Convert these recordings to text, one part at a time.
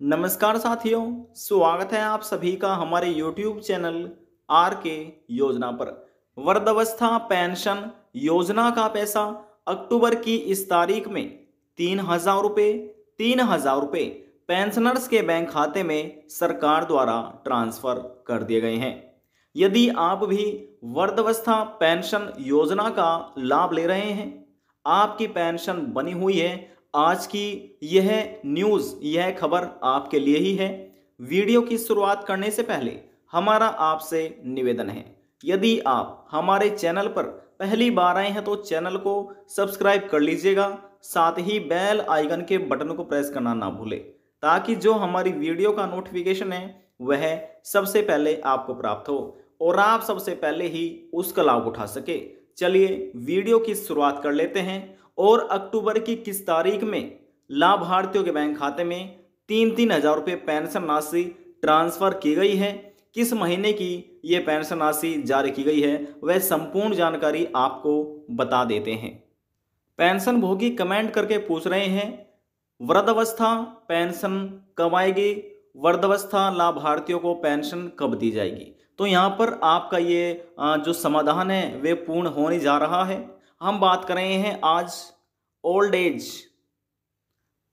नमस्कार साथियों, स्वागत है आप सभी का हमारे YouTube चैनल आर के योजना पर। वृद्धावस्था पेंशन योजना का पैसा अक्टूबर की इस तारीख में 3,000 रुपये पेंशनर्स के बैंक खाते में सरकार द्वारा ट्रांसफर कर दिए गए हैं। यदि आप भी वृद्धावस्था पेंशन योजना का लाभ ले रहे हैं, आपकी पेंशन बनी हुई है, आज की यह न्यूज़, यह खबर आपके लिए ही है। वीडियो की शुरुआत करने से पहले हमारा आपसे निवेदन है, यदि आप हमारे चैनल पर पहली बार आए हैं तो चैनल को सब्सक्राइब कर लीजिएगा, साथ ही बेल आइकन के बटन को प्रेस करना ना भूलें, ताकि जो हमारी वीडियो का नोटिफिकेशन है वह सबसे पहले आपको प्राप्त हो और आप सबसे पहले ही उसका लाभ उठा सके। चलिए वीडियो की शुरुआत कर लेते हैं। और अक्टूबर की किस तारीख में लाभार्थियों के बैंक खाते में 3,000 रुपये पेंशन राशि ट्रांसफर की गई है, किस महीने की ये पेंशन राशि जारी की गई है, वह संपूर्ण जानकारी आपको बता देते हैं। पेंशन भोगी कमेंट करके पूछ रहे हैं, वृद्धावस्था पेंशन कब आएगी, वृद्धावस्था लाभार्थियों को पेंशन कब दी जाएगी। तो यहाँ पर आपका ये जो समाधान है वे पूर्ण होने जा रहा है। हम बात कर रहे हैं आज ओल्ड एज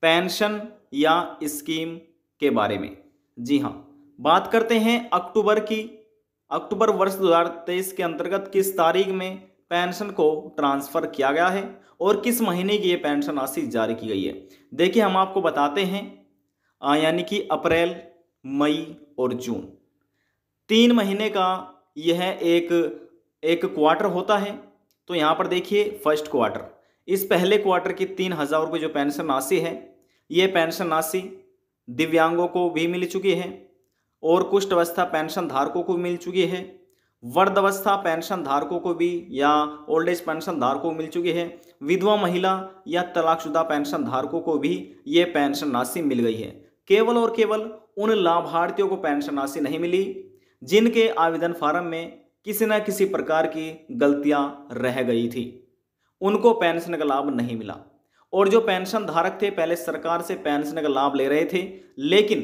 पेंशन या स्कीम के बारे में। जी हाँ, बात करते हैं अक्टूबर की। अक्टूबर वर्ष 2023 के अंतर्गत किस तारीख में पेंशन को ट्रांसफ़र किया गया है और किस महीने की ये पेंशन राशि जारी की गई है। देखिए, हम आपको बताते हैं, यानी कि अप्रैल, मई और जून, 3 महीने का यह एक क्वार्टर होता है। तो यहाँ पर देखिए, फर्स्ट क्वार्टर, इस पहले क्वार्टर की 3,000 रुपये जो पेंशन राशि है, ये पेंशन राशि दिव्यांगों को भी मिल चुकी है और कुष्ठ अवस्था पेंशन धारकों को मिल चुकी है, वृद्धावस्था पेंशन धारकों को भी या ओल्ड एज पेंशन धारकों को मिल चुकी है, विधवा महिला या तलाकशुदा पेंशन धारकों को भी ये पेंशन राशि मिल गई है। केवल और केवल उन लाभार्थियों को पेंशन राशि नहीं मिली जिनके आवेदन फार्म में किसी न किसी प्रकार की गलतियां रह गई थी, उनको पेंशन का लाभ नहीं मिला। और जो पेंशन धारक थे, पहले सरकार से पेंशन का लाभ ले रहे थे, लेकिन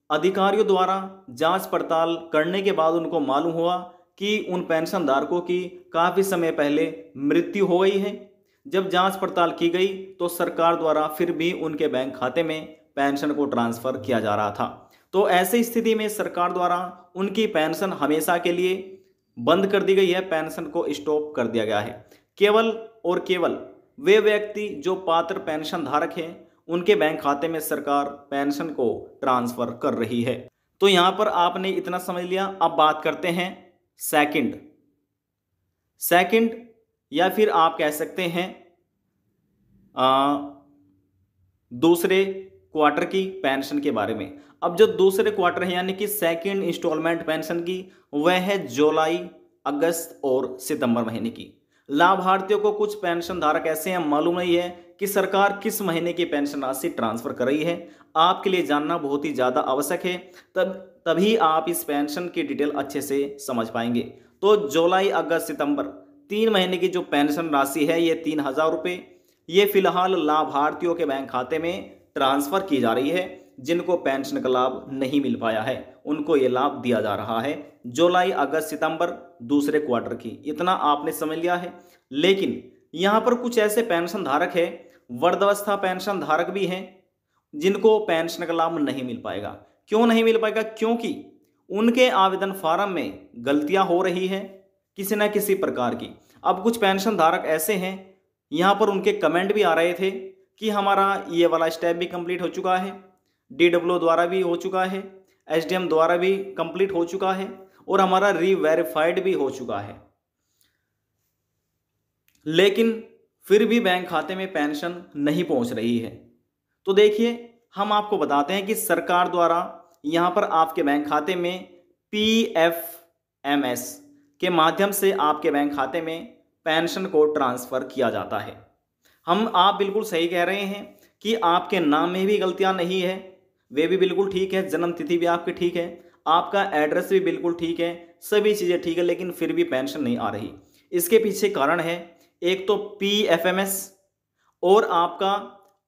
अधिकारियों द्वारा जांच पड़ताल करने के बाद उनको मालूम हुआ कि उन पेंशन धारकों की काफ़ी समय पहले मृत्यु हो गई है। जब जांच पड़ताल की गई तो सरकार द्वारा फिर भी उनके बैंक खाते में पेंशन को ट्रांसफ़र किया जा रहा था। तो ऐसी स्थिति में सरकार द्वारा उनकी पेंशन हमेशा के लिए बंद कर दी गई है, पेंशन को स्टॉप कर दिया गया है। केवल और केवल वे व्यक्ति जो पात्र पेंशन धारक हैं, उनके बैंक खाते में सरकार पेंशन को ट्रांसफ़र कर रही है। तो यहाँ पर आपने इतना समझ लिया। अब बात करते हैं सेकंड या फिर आप कह सकते हैं दूसरे क्वार्टर की पेंशन के बारे में। अब जो दूसरे क्वार्टर है, यानी कि सेकंड इंस्टॉलमेंट पेंशन की, वह है जुलाई, अगस्त और सितंबर महीने की। लाभार्थियों को कुछ पेंशन धारक ऐसे हैं, मालूम नहीं है कि सरकार किस महीने की पेंशन राशि ट्रांसफर कर रही है। आपके लिए जानना बहुत ही ज़्यादा आवश्यक है, तभी आप इस पेंशन की डिटेल अच्छे से समझ पाएंगे। तो जुलाई, अगस्त, सितंबर 3 महीने की जो पेंशन राशि है, ये 3,000 रुपये, ये फिलहाल लाभार्थियों के बैंक खाते में ट्रांसफ़र की जा रही है। जिनको पेंशन का लाभ नहीं मिल पाया है उनको ये लाभ दिया जा रहा है। जुलाई, अगस्त, सितंबर दूसरे क्वार्टर की, इतना आपने समझ लिया है। लेकिन यहाँ पर कुछ ऐसे पेंशन धारक है, वृद्धावस्था पेंशन धारक भी हैं, जिनको पेंशन का लाभ नहीं मिल पाएगा। क्यों नहीं मिल पाएगा? क्योंकि उनके आवेदन फार्म में गलतियाँ हो रही है किसी न किसी प्रकार की। अब कुछ पेंशन धारक ऐसे हैं, यहाँ पर उनके कमेंट भी आ रहे थे कि हमारा ये वाला स्टेप भी कंप्लीट हो चुका है, DW द्वारा भी हो चुका है, SDM द्वारा भी कंप्लीट हो चुका है और हमारा रीवेरीफाइड भी हो चुका है, लेकिन फिर भी बैंक खाते में पेंशन नहीं पहुंच रही है। तो देखिए, हम आपको बताते हैं कि सरकार द्वारा यहाँ पर आपके बैंक खाते में PFMS के माध्यम से आपके बैंक खाते में पेंशन को ट्रांसफ़र किया जाता है। आप बिल्कुल सही कह रहे हैं कि आपके नाम में भी गलतियां नहीं है, वे भी बिल्कुल ठीक है, जन्म तिथि भी आपकी ठीक है, आपका एड्रेस भी बिल्कुल ठीक है, सभी चीज़ें ठीक है, लेकिन फिर भी पेंशन नहीं आ रही। इसके पीछे कारण है, एक तो PFMS और आपका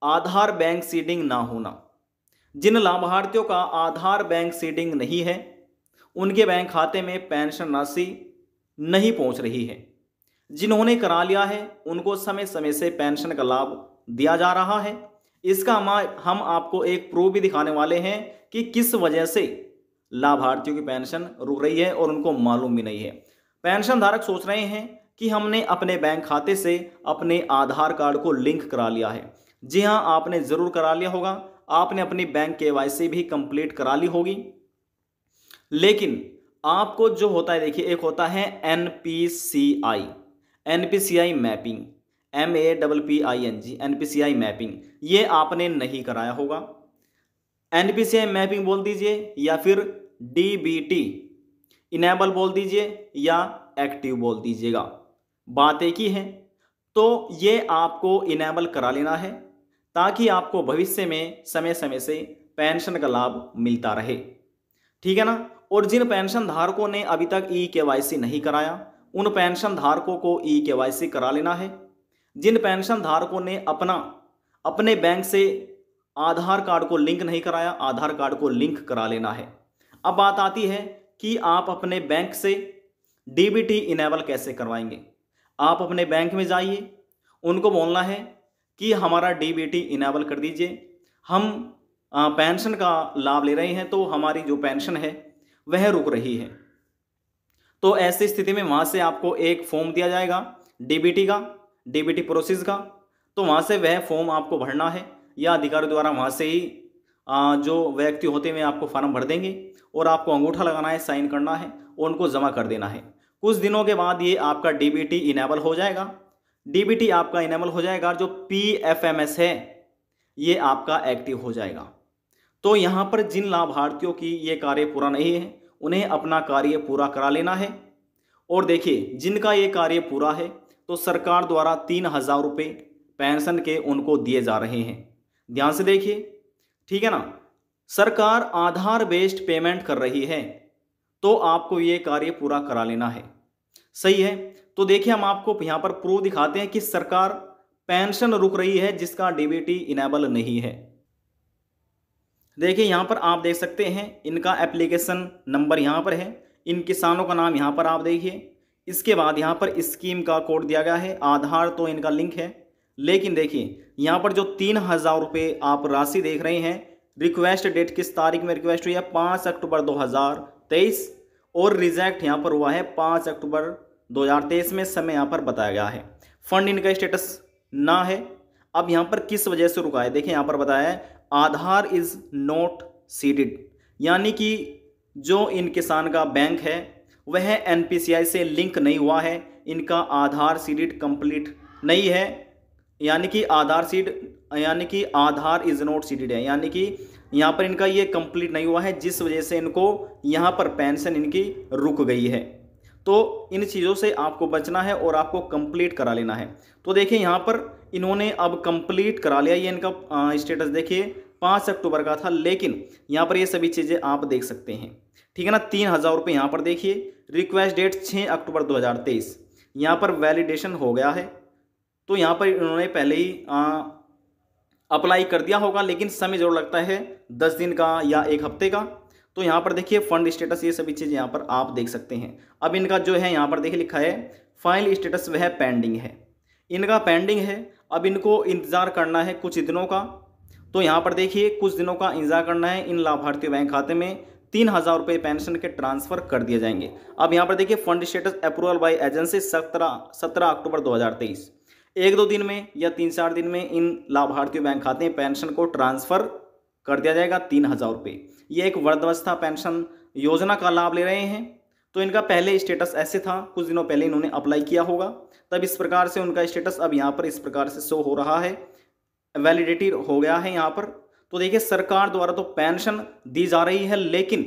आधार बैंक सीडिंग ना होना। जिन लाभार्थियों का आधार बैंक सीडिंग नहीं है, उनके बैंक खाते में पेंशन राशि नहीं पहुंच रही है। जिन्होंने करा लिया है उनको समय समय से पेंशन का लाभ दिया जा रहा है। इसका हम आपको एक प्रूफ भी दिखाने वाले हैं कि किस वजह से लाभार्थियों की पेंशन रुक रही है और उनको मालूम भी नहीं है। पेंशन धारक सोच रहे हैं कि हमने अपने बैंक खाते से अपने आधार कार्ड को लिंक करा लिया है। जी हाँ, आपने ज़रूर करा लिया होगा। आपने अपनी बैंक केवाईसी भी कंप्लीट करा ली होगी। लेकिन आपको जो होता है, देखिए, एक होता है NPCI mapping, MAPPING, NPCI mapping. ये आपने नहीं कराया होगा। एनपीसीआई मैपिंग बोल दीजिए या फिर DBT इनेबल बोल दीजिए या एक्टिव बोल दीजिएगा, बात एक ही है। तो ये आपको इनेबल करा लेना है ताकि आपको भविष्य में समय समय से पेंशन का लाभ मिलता रहे, ठीक है ना। और जिन पेंशन धारकों ने अभी तक EKYC नहीं कराया, उन पेंशन धारकों को EKYC करा लेना है। जिन पेंशन धारकों ने अपने बैंक से आधार कार्ड को लिंक नहीं कराया, आधार कार्ड को लिंक करा लेना है। अब बात आती है कि आप अपने बैंक से DBT इनेबल कैसे करवाएंगे। आप अपने बैंक में जाइए, उनको बोलना है कि हमारा DBT इनेबल कर दीजिए, हम पेंशन का लाभ ले रहे हैं तो हमारी जो पेंशन है वह रुक रही है। तो ऐसी स्थिति में वहाँ से आपको एक फॉर्म दिया जाएगा DBT प्रोसेस का। तो वहाँ से वह फॉर्म आपको भरना है या अधिकारी द्वारा वहाँ से ही जो व्यक्ति होते हैं आपको फॉर्म भर देंगे और आपको अंगूठा लगाना है, साइन करना है और उनको जमा कर देना है। कुछ दिनों के बाद ये आपका DBT इनेबल हो जाएगा। DBT आपका इनेबल हो जाएगा, जो PFMS है ये आपका एक्टिव हो जाएगा। तो यहाँ पर जिन लाभार्थियों की ये कार्य पूरा नहीं है, उन्हें अपना कार्य पूरा करा लेना है। और देखिए, जिनका ये कार्य पूरा है तो सरकार द्वारा 3,000 रुपये पेंशन के उनको दिए जा रहे हैं। ध्यान से देखिए, ठीक है ना। सरकार आधार बेस्ड पेमेंट कर रही है तो आपको ये कार्य पूरा करा लेना है, सही है। तो देखिए, हम आपको यहाँ पर प्रूफ दिखाते हैं कि सरकार पेंशन रुक रही है जिसका DBT इनेबल नहीं है। देखिए, यहाँ पर आप देख सकते हैं इनका एप्लीकेशन नंबर यहाँ पर है, इन किसानों का नाम यहाँ पर आप देखिए। इसके बाद यहाँ पर स्कीम का कोड दिया गया है, आधार तो इनका लिंक है। लेकिन देखिए, यहाँ पर जो 3,000 रुपये आप राशि देख रहे हैं, रिक्वेस्ट डेट किस तारीख में रिक्वेस्ट हुई है, 5 अक्टूबर 2023 और रिजेक्ट यहाँ पर हुआ है 5 अक्टूबर 2023 में, समय यहाँ पर बताया गया है। फंड इनका स्टेटस ना है। अब यहाँ पर किस वजह से रुका है, देखिए यहाँ पर बताया है आधार इज नॉट सीडेड, यानी कि जो इन किसान का बैंक है वह NPCI से लिंक नहीं हुआ है, इनका आधार सीडेड कंप्लीट नहीं है, यानी कि आधार इज नॉट सीडेड है, यानी कि यहाँ पर इनका ये कंप्लीट नहीं हुआ है, जिस वजह से इनको यहाँ पर पेंशन इनकी रुक गई है। तो इन चीज़ों से आपको बचना है और आपको कंप्लीट करा लेना है। तो देखिए, यहाँ पर इन्होंने अब कंप्लीट करा लिया। ये इनका स्टेटस देखिए 5 अक्टूबर का था, लेकिन यहाँ पर ये सभी चीज़ें आप देख सकते हैं, ठीक है ना। 3,000 रुपये यहाँ पर देखिए, रिक्वेस्ट डेट 6 अक्टूबर 2023, यहाँ पर वैलिडेशन हो गया है। तो यहाँ पर इन्होंने पहले ही अप्लाई कर दिया होगा, लेकिन समय जरूर लगता है 10 दिन का या 1 हफ्ते का। तो यहाँ पर देखिए फंड स्टेटस, ये सभी चीज़ यहाँ पर आप देख सकते हैं। अब इनका जो है यहाँ पर देखिए लिखा है फाइल स्टेटस वह पेंडिंग है, इनका पेंडिंग है। अब इनको इंतज़ार करना है कुछ दिनों का। तो यहाँ पर देखिए कुछ दिनों का इंतजार करना है। इन लाभार्थी बैंक खाते में 3,000 रुपये पेंशन के ट्रांसफ़र कर दिए जाएंगे। अब यहाँ पर देखिए fund status approval bye agency 17 अक्टूबर 2023, 1-2 दिन में या 3-4 दिन में इन लाभार्थियों बैंक खाते में पेंशन को ट्रांसफ़र कर दिया जाएगा 3,000 रुपये। ये एक वृद्धावस्था पेंशन योजना का लाभ ले रहे हैं। तो इनका पहले स्टेटस ऐसे था, कुछ दिनों पहले इन्होंने अप्लाई किया होगा, तब इस प्रकार से उनका स्टेटस अब यहाँ पर इस प्रकार से शो हो रहा है, वैलिडिटी हो गया है यहाँ पर। तो देखिए, सरकार द्वारा तो पेंशन दी जा रही है, लेकिन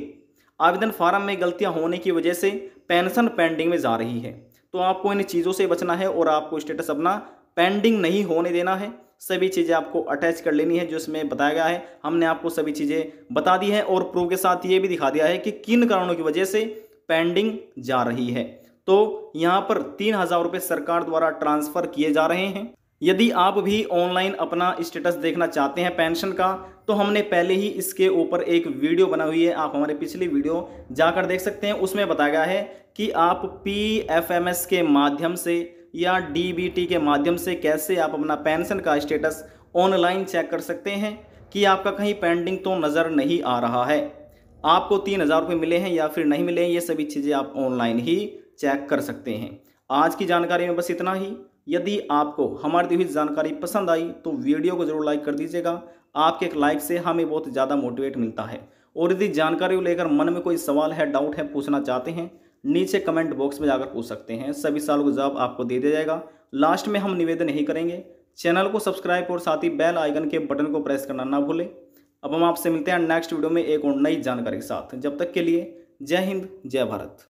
आवेदन फार्म में गलतियाँ होने की वजह से पेंशन पेंडिंग में जा रही है। तो आपको इन चीज़ों से बचना है और आपको स्टेटस अपना पेंडिंग नहीं होने देना है। सभी चीज़ें आपको अटैच कर लेनी है जो इसमें बताया गया है। हमने आपको सभी चीज़ें बता दी हैं और प्रूफ के साथ ये भी दिखा दिया है कि किन कारणों की वजह से पेंडिंग जा रही है। तो यहाँ पर 3,000 रुपये सरकार द्वारा ट्रांसफ़र किए जा रहे हैं। यदि आप भी ऑनलाइन अपना स्टेटस देखना चाहते हैं पेंशन का, तो हमने पहले ही इसके ऊपर एक वीडियो बना हुई है, आप हमारे पिछली वीडियो जाकर देख सकते हैं। उसमें बताया गया है कि आप PFMS के माध्यम से या DBT के माध्यम से कैसे आप अपना पेंशन का स्टेटस ऑनलाइन चेक कर सकते हैं कि आपका कहीं पेंडिंग तो नज़र नहीं आ रहा है, आपको 3,000 रुपये मिले हैं या फिर नहीं मिले हैं, ये सभी चीज़ें आप ऑनलाइन ही चेक कर सकते हैं। आज की जानकारी में बस इतना ही। यदि आपको हमारी दी हुई जानकारी पसंद आई तो वीडियो को जरूर लाइक कर दीजिएगा, आपके एक लाइक से हमें बहुत ज़्यादा मोटिवेट मिलता है। और यदि जानकारी को लेकर मन में कोई सवाल है, डाउट है, पूछना चाहते हैं, नीचे कमेंट बॉक्स में जाकर पूछ सकते हैं, सभी सवालों का जवाब आपको दे दिया जाएगा। लास्ट में हम निवेदन यही करेंगे, चैनल को सब्सक्राइब और साथ ही बेल आइकन के बटन को प्रेस करना ना भूलें। अब हम आपसे मिलते हैं नेक्स्ट वीडियो में एक और नई जानकारी के साथ। जब तक के लिए जय हिंद, जय भारत।